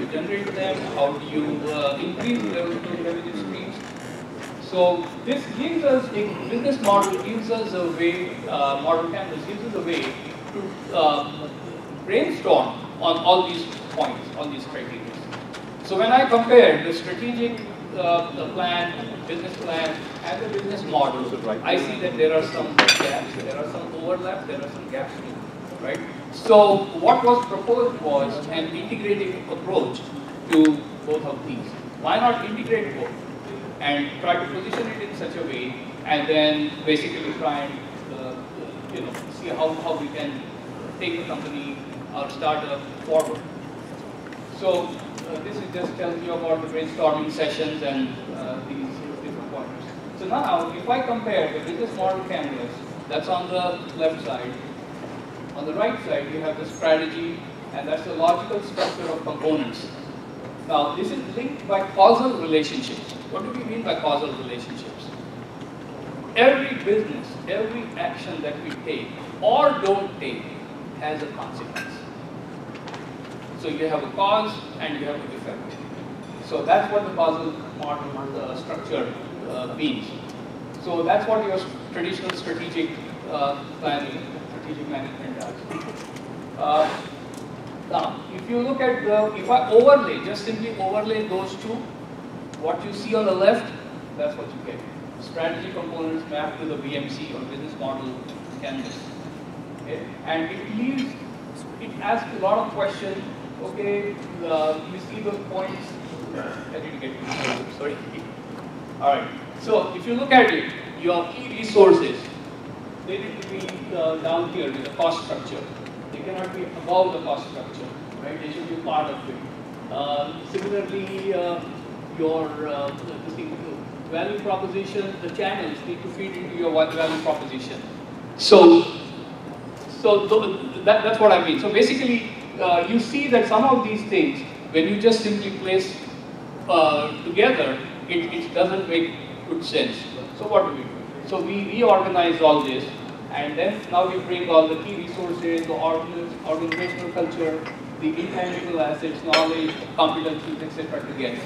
you generate them? How do you increase those revenue streams? So this gives us a business model, gives us a way, model canvas gives us a way to brainstorm on all these points, on these criteria. So when I compare the strategic the plan, business plan, and the business model, I see that there are some gaps, there are some overlaps, there are some gaps too, right? So what was proposed was an integrating approach to both of these. Why not integrate both and try to position it in such a way, and then basically try and see how we can take the company or startup forward. So this is just tells you about the brainstorming sessions and these different pointers. So now, if I compare the business model canvas, that's on the left side. On the right side, you have the strategy, and that's the logical structure of components. Now, this is linked by causal relationships. What do we mean by causal relationships? Every business, every action that we take or don't take has a consequence. So you have a cause and you have an effect. So that's what the causal model structure means. So that's what your traditional strategic planning, strategic management does. Now, if you look at if I overlay, just simply overlay those two, what you see on the left, that's what you get. Strategy components mapped to the BMC or business model canvas. Okay? And it asks a lot of questions. Okay, you see those points. I didn't get it. Sorry. All right. So if you look at it, your key resources, they need to be down here with the cost structure. They cannot be above the cost structure, right? They should be part of it. Similarly, your value proposition, the channels need to feed into your value proposition. So that's what I mean. So basically, you see that some of these things, when you just simply place together, it doesn't make good sense. So what do we do? So we reorganize all this, and then now we bring all the key resources, the organizational culture, the intangible assets, knowledge, competencies, etc. together.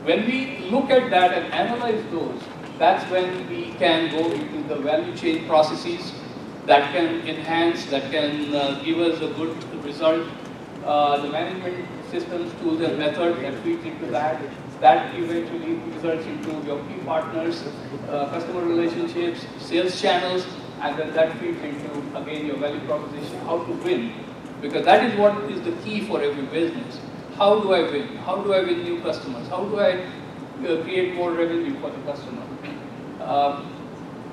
When we look at that and analyze those, that's when we can go into the value chain processes that can enhance, that can give us a good result. The management systems, tools and methods that feeds into that eventually results into your key partners, customer relationships, sales channels, and then that feeds into, again, your value proposition, how to win. Because that is what is the key for every business. How do I win? How do I win new customers? How do I create more revenue for the customer?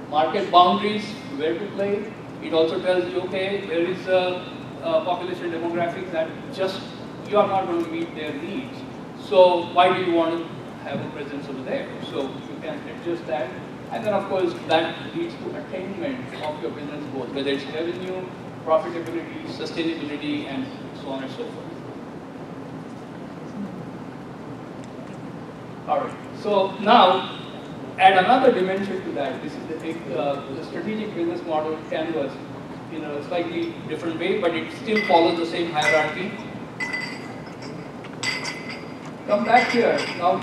Market boundaries, where to play. It also tells you, okay, there is a population demographics that just, you are not going to meet their needs. So why do you want to have a presence over there? So you can adjust that. And then of course, that leads to attainment of your business goals, whether it's revenue, profitability, sustainability, and so on and so forth. All right. So now, add another dimension to that. This is the strategic business model canvas in a slightly different way, but it still follows the same hierarchy. Come back here. Now,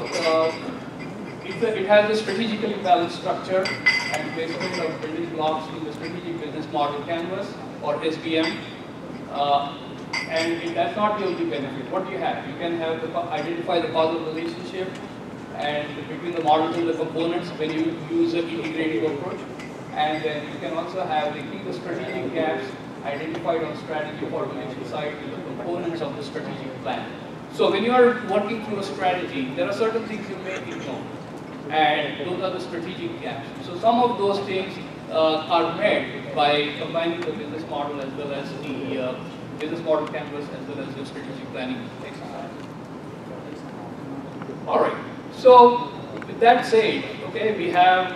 it has a strategically balanced structure and placement of building blocks in the strategic business model canvas or SBM. And that's not the only benefit. What do you have? You can have identify the causal relationship and between the models and the components when you use an integrative approach. And then you can also have the strategic gaps identified on strategy formulation side with the components of the strategic plan. So when you are working through a strategy, there are certain things you may ignore, and those are the strategic gaps. So some of those things are met by combining the business model as well as the business model canvas as well as the strategic planning exercise. All right. So with that said, okay, we have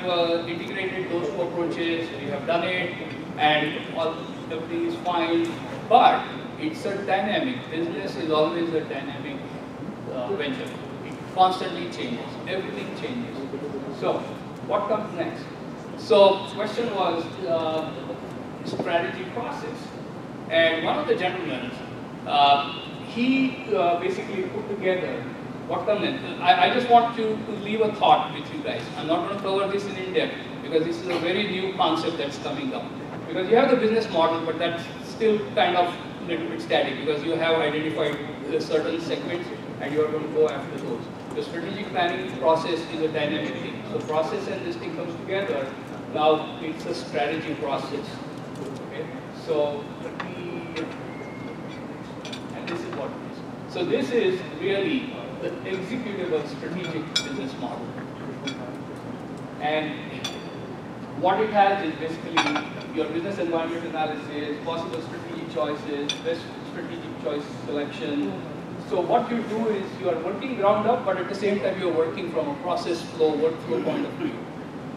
integrated those two approaches. We have done it, and everything is fine. But it's a dynamic. Business is always a dynamic venture. It constantly changes. Everything changes. So what comes next? So the question was strategy process. And one of the gentlemen, he basically put together what comes in. I just want to leave a thought with you guys. I'm not going to cover this in depth because this is a very new concept that's coming up. Because you have the business model, but that's still kind of a little bit static because you have identified certain segments and you are going to go after those. The strategic planning process is a dynamic thing. So process and this thing comes together. Now it's a strategy process. Okay. So and this is what it is. So this is really the executable strategic business model. And what it has is basically your business environment analysis, possible strategic choices, best strategic choice selection. So what you do is you are working ground up, but at the same time you are working from a process flow, workflow point of view.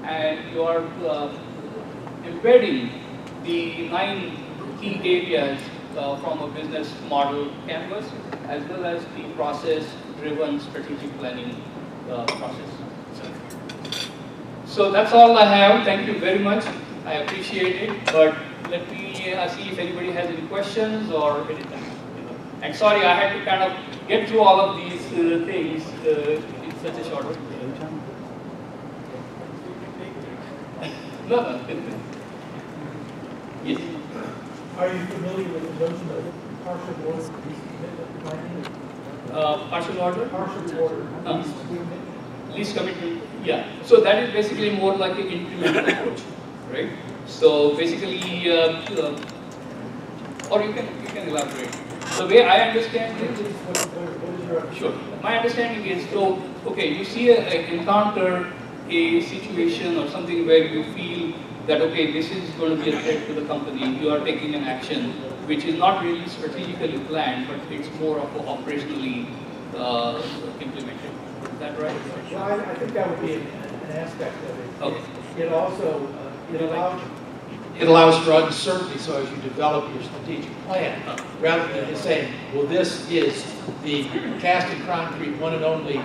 And you are embedding the 9 key areas from a business model canvas, as well as the process-driven strategic planning process. So that's all I have. Thank you very much. I appreciate it. But let me see if anybody has any questions or anything. And sorry, I had to kind of get through all of these things in such a short time. No. Yes. Are you familiar with the notion of partial order planning? Partial order? Partial order. Least commitment. Yeah. So that is basically more like an incremental approach, right? So basically, or you can elaborate. The way I understand it, sure. My understanding is, so okay, you see encounter a situation or something where you feel that okay, this is going to be a threat to the company. You are taking an action which is not really strategically planned, but it's more of a operationally implemented. Is that right? Well, I think that would be an aspect of it. Okay. It also it allows for uncertainty, so as you develop your strategic plan, rather than just saying, well, this is the cast in concrete one and only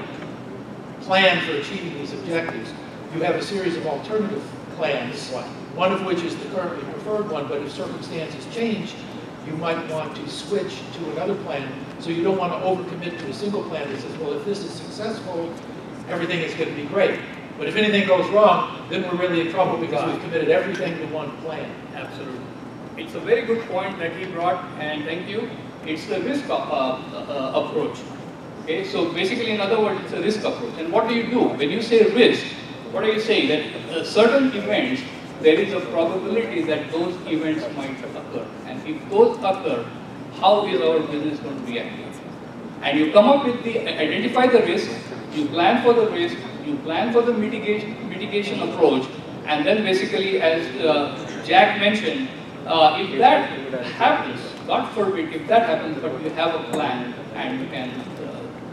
plan for achieving these objectives, you have a series of alternative plans, one of which is the currently preferred one, but if circumstances change, you might want to switch to another plan. So you don't want to overcommit to a single plan that says, well, if this is successful, everything is going to be great. But if anything goes wrong, then we're really in trouble because we've committed everything to one plan. Absolutely. It's a very good point that he brought, and thank you. It's the risk approach. Okay, so basically, in other words, it's a risk approach. And what do you do? When you say risk, what are you saying? That certain events, there is a probability that those events might occur. And if those occur, how is our business going to react? And you come up with the, identify the risk, you plan for the risk, you plan for the mitigation approach, and then basically, as Jack mentioned, if that happens, God forbid, if that happens, but you have a plan and you can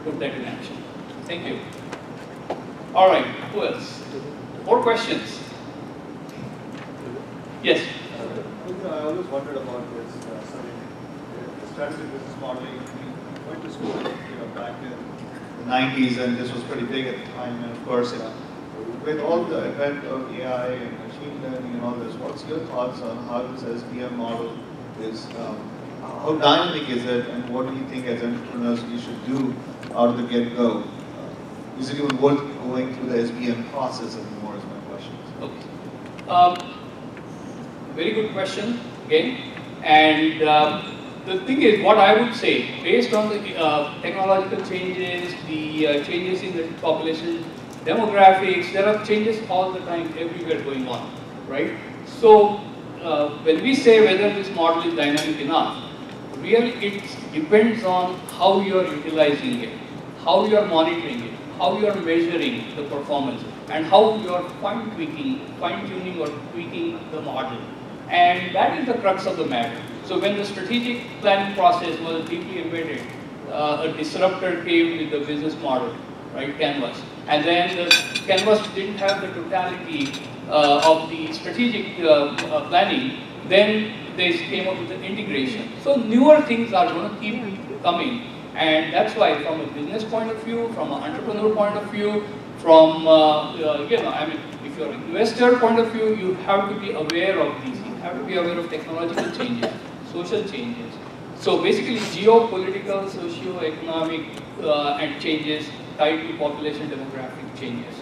put that in action. Thank you. All right, who else? More questions? Yes? I always wondered about this strategic business modeling. We went to school, back in the 90s, and this was pretty big at the time. And of course, with all the advent of AI and machine learning and all this, what's your thoughts on how this SBM model is? How dynamic is it, and what do you think as entrepreneurs you should do out of the get-go? Is it even worth going through the SBM process anymore? Is my question. Okay. Very good question again. And the thing is, what I would say, based on the technological changes, the changes in the population demographics, there are changes all the time, everywhere going on, right? So when we say whether this model is dynamic enough, really it depends on how you are utilizing it, how you are monitoring it, how you are measuring the performance, and how you are fine-tuning or tweaking the model. And that is the crux of the matter. So when the strategic planning process was deeply embedded, a disruptor came with the business model, right, Canvas. And then the Canvas didn't have the totality of the strategic planning, then they came up with the integration. So newer things are going to keep coming. And that's why from a business point of view, from an entrepreneur point of view, from, if you're an investor point of view, you have to be aware of these. You have to be aware of technological changes, social changes, So basically, geopolitical, socio-economic, and changes tied to population demographic changes.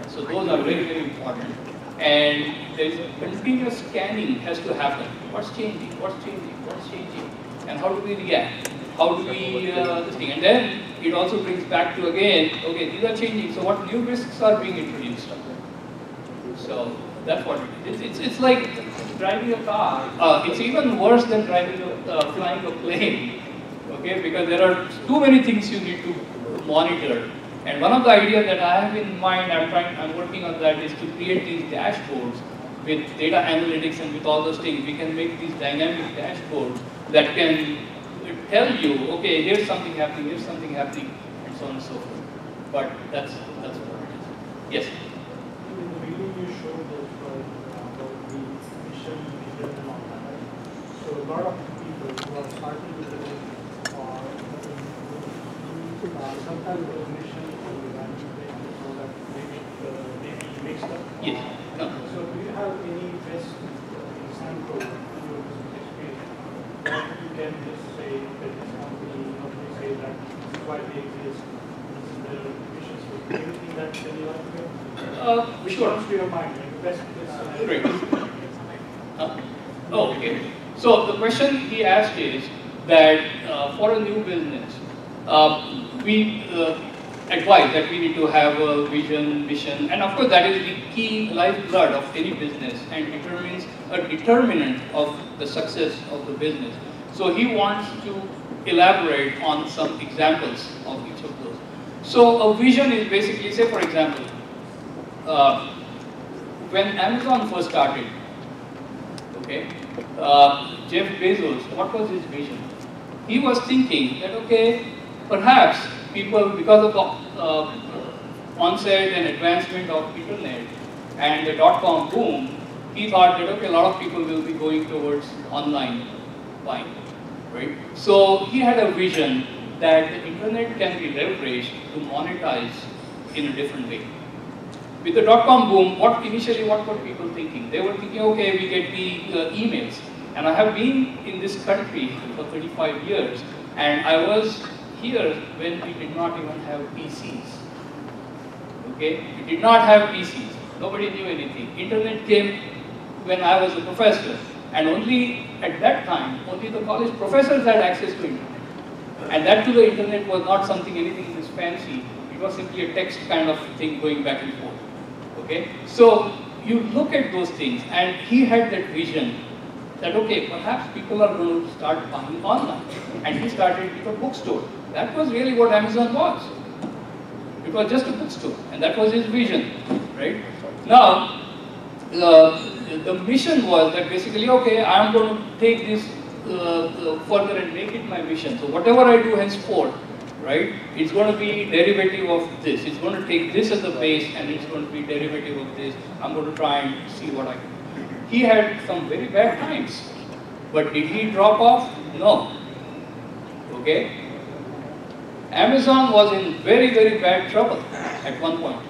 So those are very, very important. And there is a continuous scanning has to happen. What's changing? What's changing? What's changing? And how do we react? How do we this thing? And then it also brings back to again, okay, these are changing. So what new risks are being introduced? So that's what it is. It's like driving a car. It's even worse than driving flying a plane. Okay, because there are too many things you need to monitor. And one of the ideas that I have in mind, I'm working on that, is to create these dashboards with data analytics and with all those things. We can make these dynamic dashboards that can tell you, okay, here's something happening, and so on and so forth. But that's what it is. Yes. In the beginning, you showed that about the mission, vision, and all that. Right? So a lot of people who are starting with the sometimes the mission or the value so that they be mixed up. Yes. No. So do you have any best example in your business experience that you can just say that this company say that this is why they exist, this is their mission statement, anything that you like to get? Which comes to your mind, like the best Great. Oh, okay. So the question he asked is that for a new business, we advise that we need to have a vision, mission, and of course that is the key lifeblood of any business and determines a determinant of the success of the business. So he wants to elaborate on some examples of each of those. So a vision is basically, say for example, when Amazon first started, okay, Jeff Bezos, what was his vision? He was thinking that, okay, perhaps people, because of the onset and advancement of internet and the dot-com boom, he thought that, okay, a lot of people will be going towards online buying, right? So he had a vision that the internet can be leveraged to monetize in a different way. With the dot-com boom, initially what were people thinking? They were thinking, okay, we get the emails. And I have been in this country for 35 years, and I was here when we did not even have PCs. Okay? We did not have PCs. Nobody knew anything. Internet came when I was a professor, and only at that time, only the college professors had access to internet. And that too, the internet was not anything this fancy. It was simply a text kind of thing going back and forth. Okay? So you look at those things, and he had that vision that, okay, perhaps people are going to start buying online. And he started with a bookstore. That was really what Amazon was. It was just a bookstore, and that was his vision, right? Now, the mission was that basically, okay, I am going to take this further and make it my mission. So whatever I do henceforth, right, it's going to be derivative of this. It's going to take this as the base, and it's going to be derivative of this. I'm going to try and see what I can do. He had some very bad times, but did he drop off? No. Okay? Amazon was in very, very bad trouble at one point,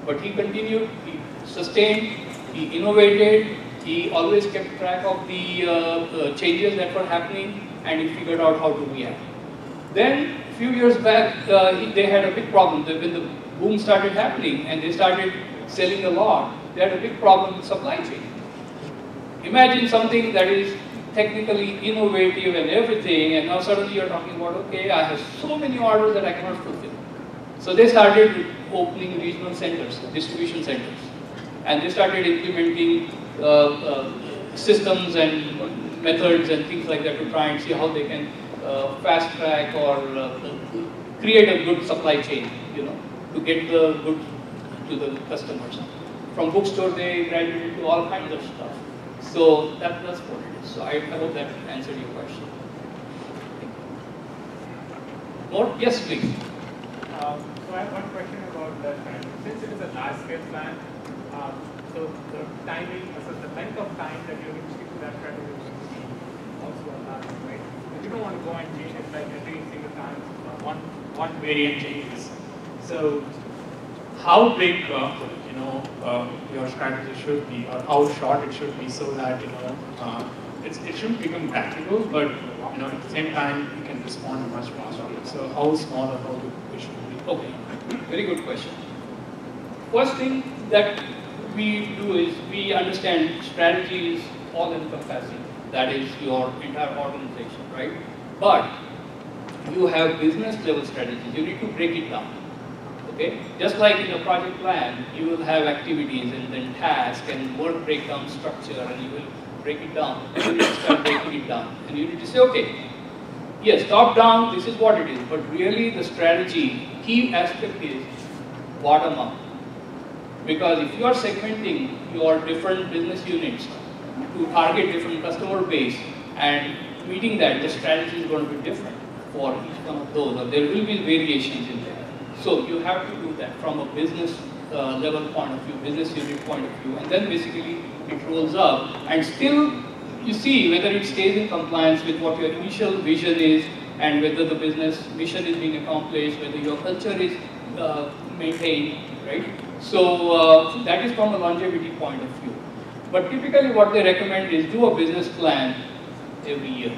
but he continued, he sustained, he innovated, he always kept track of the changes that were happening, and he figured out how to react. Then, a few years back, they had a big problem. When the boom started happening and they started selling a lot, they had a big problem with supply chain. Imagine something that is technically innovative and everything, and now suddenly you're talking about, okay, I have so many orders that I cannot fulfill. So they started opening regional centers, distribution centers, and they started implementing systems and methods and things like that to try and see how they can fast track or create a good supply chain, to get the goods to the customers. From bookstore, they graduated to all kinds of stuff. So that's what it is. So I hope that answered your question. More? Yes, please. So I have one question about that. Since it is a large-scale plan, so the timing, so the length of time that you're going to stick to that strategy is also a large, right? But you don't want to go and change it like every single time one variant changes. So how big, your strategy should be, or how short it should be, so that it shouldn't become practical, but at the same time, you can respond much faster. So how small or how big we should be? Okay, very good question. First thing that we do is we understand strategy is all encompassing. That is your entire organization, right? But you have business level strategies. You need to break it down. Okay? Just like in a project plan, you will have activities and then tasks and work breakdown structure, and you will break it down. You need to start breaking it down. And you need to say, okay, yes, top down, this is what it is. But really the strategy, key aspect is bottom up. Because if you are segmenting your different business units to target different customer base and meeting that, the strategy is going to be different for each one of those, or there will be variations in there. So you have to do that from a business level point of view, business unit point of view, and then basically it rolls up, and still you see whether it stays in compliance with what your initial vision is, and whether the business mission is being accomplished, whether your culture is maintained, right? So that is from a longevity point of view. But typically what they recommend is do a business plan every year.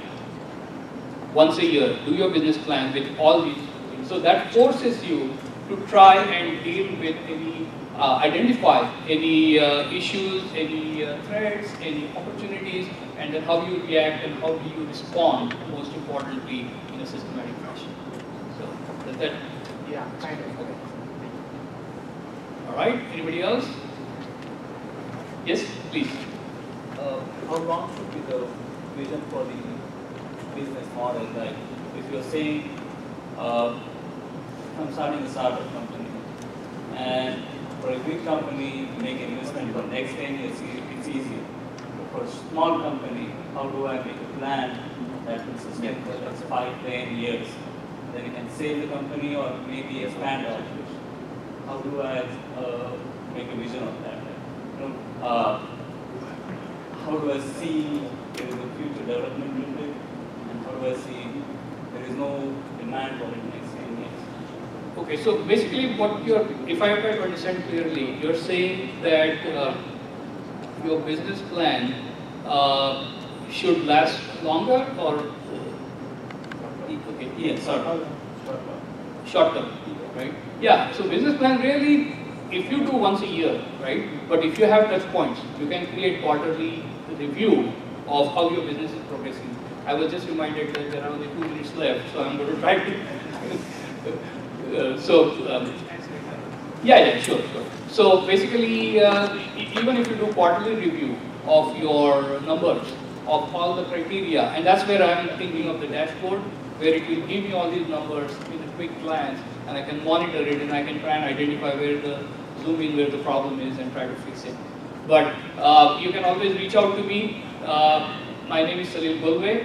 Once a year, do your business plan with all these things. So that forces you to try and deal with any, identify any issues, any threats, any opportunities, and then how you react and how do you respond, most importantly, in a systematic fashion. So does that? Yeah, kind of. Okay. All right. Anybody else? Yes, please. How long should be the vision for the business model? Like, if you're saying, I'm starting a startup company, and for a big company, make investment for next 10 years, it's easier. But for a small company, how do I make a plan that will sustain for the next 5, 10 years? Then you can save the company or maybe expand out. How do I make a vision of that? How do I see there is a future development in it, and how do I see there is no demand for it next 10 years? Okay, so basically what you're, if I try to understand clearly, you're saying that your business plan should last longer or, okay, Yes, sir. short term, right? Yeah, so business plan really, if you do once a year, right? But if you have touch points, you can create quarterly review of how your business is progressing. I was just reminded that there are only 2 minutes left, so I'm going to try to. Yeah, sure. So basically, even if you do quarterly review of your numbers, of all the criteria, and that's where I'm thinking of the dashboard, where it will give me all these numbers in a quick glance, and I can monitor it, and I can try and identify where the zoom in where the problem is and try to fix it. But you can always reach out to me. My name is Salil Bulwe,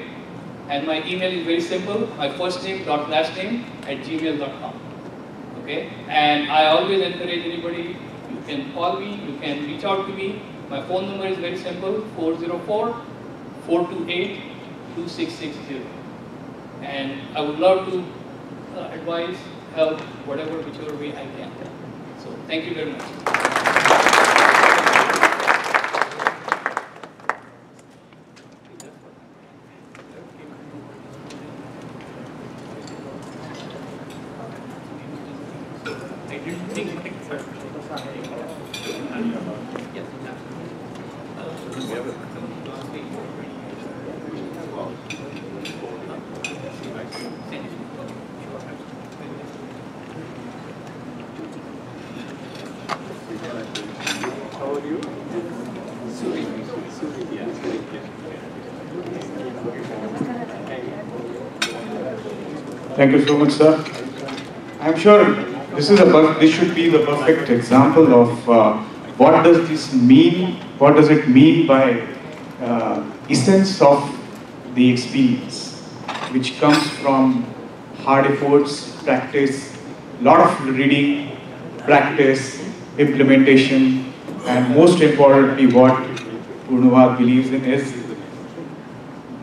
and my email is very simple, my first name dot last name @gmail.com. Okay, and I always encourage anybody, you can call me, you can reach out to me. My phone number is very simple, 404-428-2660. And I would love to advise, help, whichever way I can. So thank you very much. I didn't think How are you? Thank you so much, sir. I'm sure this should be the perfect example of what does this mean, what does it mean by essence of the experience, which comes from hard efforts, practice, lot of reading, practice, implementation, and most importantly what Purnavad believes in is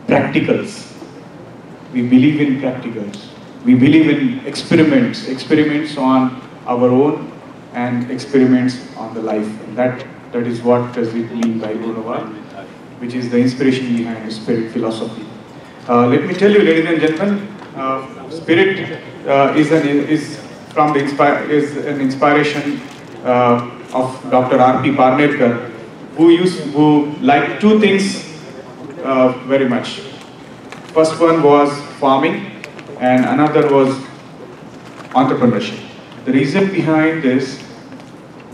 practicals. We believe in practicals. We believe in experiments on our own and experiments on the life. And that is what does it mean by Purnavad, which is the inspiration behind the spirit philosophy. Let me tell you, ladies and gentlemen, Spirit is an inspiration of Dr. R.P. Parnerkar, who liked two things very much. First one was farming, and another was entrepreneurship. The reason behind this,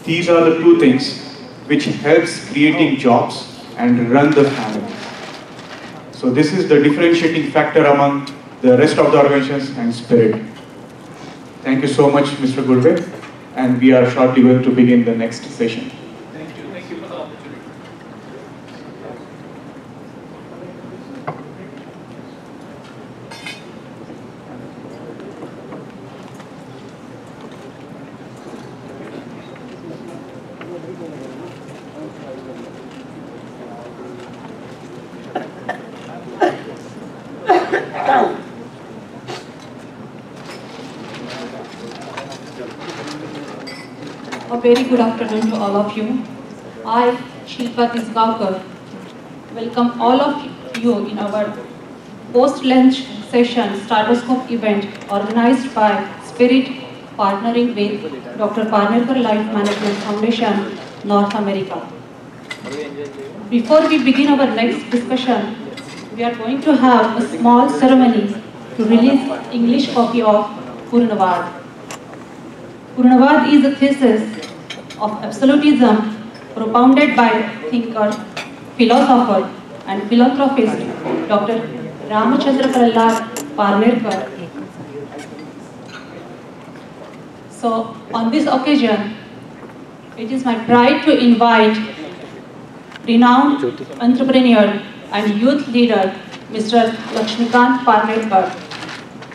these are the two things which helps creating jobs and run the family. So this is the differentiating factor among the rest of the organizations and Spirit. Thank you so much, Mr. Gurbe, and we are shortly going to begin the next session. Thank you for the opportunity. A very good afternoon to all of you. I, Shilpa Tisgaonkar, welcome all of you in our post-lunch session Startoscope event organized by Spirit, partnering with Dr. Parnerkar Life Management Foundation, North America. Before we begin our next discussion, we are going to have a small ceremony to release English copy of Purnavad. Purnavad is a thesis of absolutism propounded by thinker, philosopher and philanthropist Dr. Ramachandra Prahlad Parnerkar. So on this occasion, it is my pride to invite renowned entrepreneur and youth leader Mr. Lakshmikant Parnerkar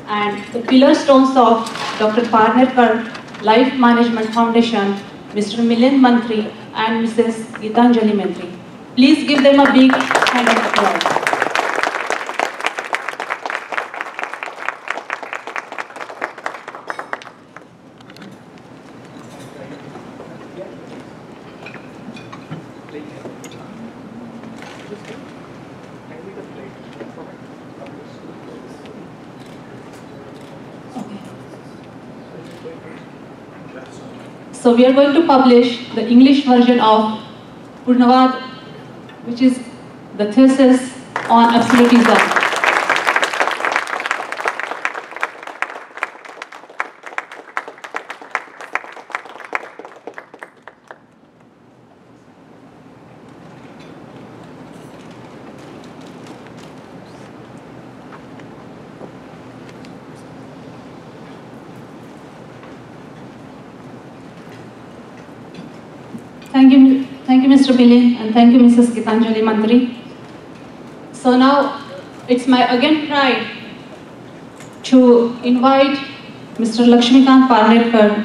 and the pillar stones of Dr. Parnerkar Life Management Foundation, Mr. Milind Mantri and Mrs. Gitanjali Mantri. Please give them a big hand of applause. So we are going to publish the English version of Purnavad, which is the thesis on absolutism. Thank you, Mr. Milind, and thank you, Mrs. Gitanjali Mantri. So now, it's my again pride to invite Mr. Lakshmikant Parnerkar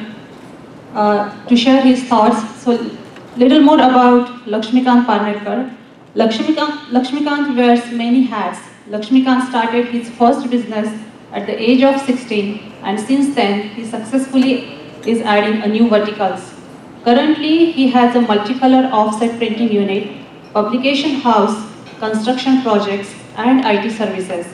to share his thoughts. So, little more about Lakshmikant Parnerkar. Lakshmikant wears many hats. Lakshmikant started his first business at the age of 16, and since then, he successfully is adding a new verticals. Currently, he has a multicolor offset printing unit, publication house, construction projects, and IT services.